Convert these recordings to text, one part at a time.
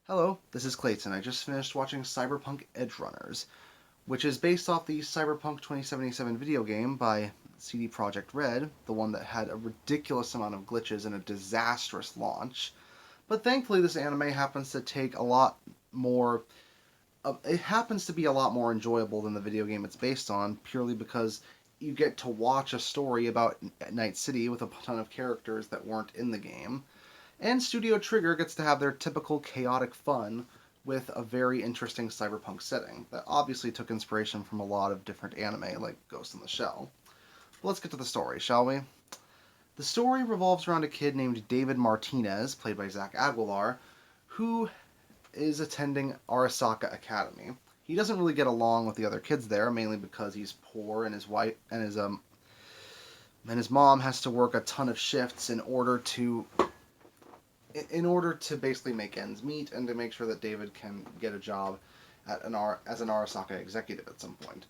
Hello, this is Clayton. I just finished watching Cyberpunk Edgerunners, which is based off the Cyberpunk 2077 video game by CD Projekt Red, the one that had a ridiculous amount of glitches and a disastrous launch. But thankfully, this anime happens to take a lot more. It happens to be a lot more enjoyable than the video game it's based on, purely because you get to watch a story about Night City with a ton of characters that weren't in the game. And Studio Trigger gets to have their typical chaotic fun with a very interesting cyberpunk setting that obviously took inspiration from a lot of different anime like Ghost in the Shell. But let's get to the story, shall we? The story revolves around a kid named David Martinez, played by Zach Aguilar, who is attending Arasaka Academy. He doesn't really get along with the other kids there, mainly because he's poor and his mom has to work a ton of shifts in order to basically make ends meet and to make sure that David can get a job as an Arasaka executive at some point.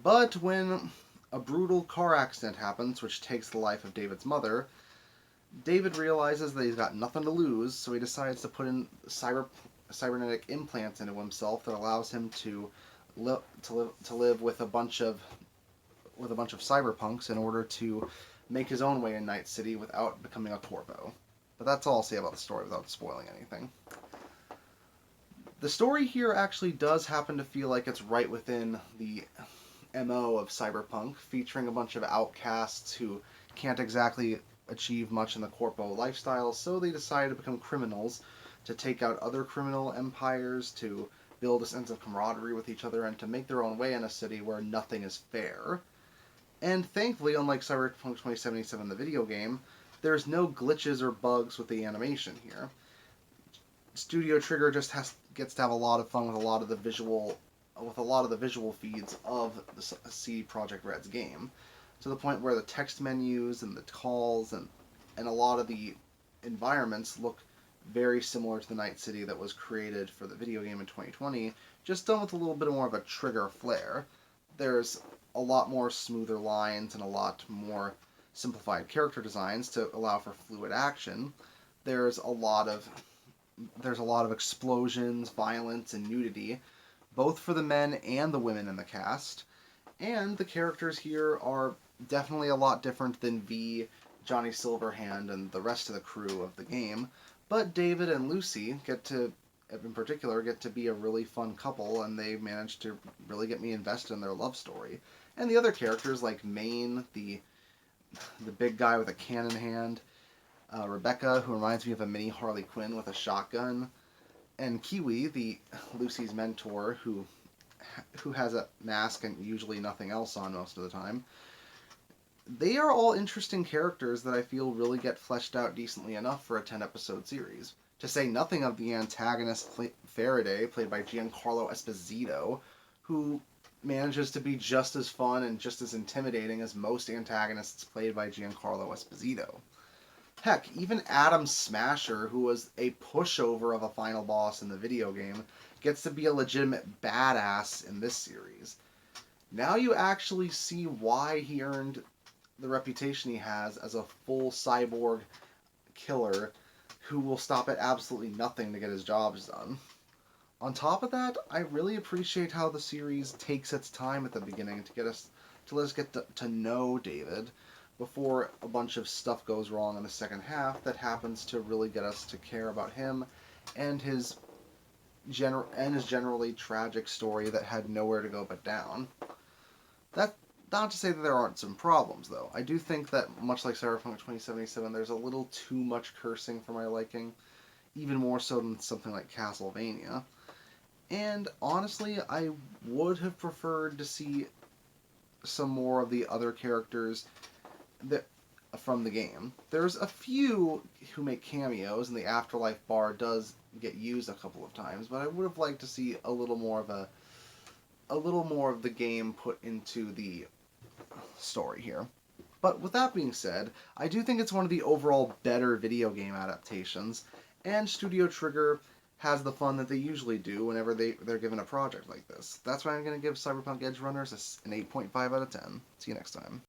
But when a brutal car accident happens, which takes the life of David's mother, David realizes that he's got nothing to lose, so he decides to put in cybernetic implants into himself that allows him to live with a bunch of cyberpunks in order to make his own way in Night City without becoming a corpo. But that's all I'll say about the story without spoiling anything. The story here actually does happen to feel like it's right within the MO of Cyberpunk, featuring a bunch of outcasts who can't exactly achieve much in the corpo lifestyle, so they decide to become criminals to take out other criminal empires, to build a sense of camaraderie with each other, and to make their own way in a city where nothing is fair. And thankfully, unlike Cyberpunk 2077, the video game, there's no glitches or bugs with the animation here. Studio Trigger just gets to have a lot of fun with a lot of the visual feeds of the CD Projekt Red's game, to the point where the text menus and the calls and a lot of the environments look very similar to the Night City that was created for the video game in 2020, just done with a little bit more of a Trigger flair. There's a lot more smoother lines and a lot more simplified character designs to allow for fluid action. There's a lot of explosions, violence, and nudity, both for the men and the women in the cast. And the characters here are definitely a lot different than V, Johnny Silverhand, and the rest of the crew of the game. But David and Lucy in particular, get to be a really fun couple, and they manage to really get me invested in their love story. And the other characters like Maine, the big guy with a cannon hand, Rebecca, who reminds me of a mini Harley Quinn with a shotgun, and Kiwi, the Lucy's mentor, who has a mask and usually nothing else on most of the time. They are all interesting characters that I feel really get fleshed out decently enough for a 10-episode series. To say nothing of the antagonist Faraday, played by Giancarlo Esposito, who manages to be just as fun and just as intimidating as most antagonists played by Giancarlo Esposito. Heck, even Adam Smasher, who was a pushover of a final boss in the video game, gets to be a legitimate badass in this series. Now you actually see why he earned the reputation he has as a full cyborg killer who will stop at absolutely nothing to get his jobs done. On top of that, I really appreciate how the series takes its time at the beginning to let us get to know David before a bunch of stuff goes wrong in the second half that happens to really get us to care about him and his generally tragic story that had nowhere to go but down. That Not to say that there aren't some problems, though. I do think that, much like Cyberpunk 2077, there's a little too much cursing for my liking, even more so than something like Castlevania. And honestly, I would have preferred to see some more of the other characters from the game. There's a few who make cameos, and the Afterlife bar does get used a couple of times, but I would have liked to see a little more of the game put into the story here. But with that being said, I do think it's one of the overall better video game adaptations, and Studio Trigger has the fun that they usually do whenever they're given a project like this. That's why I'm going to give Cyberpunk Edgerunners an 8.5 out of 10. See you next time.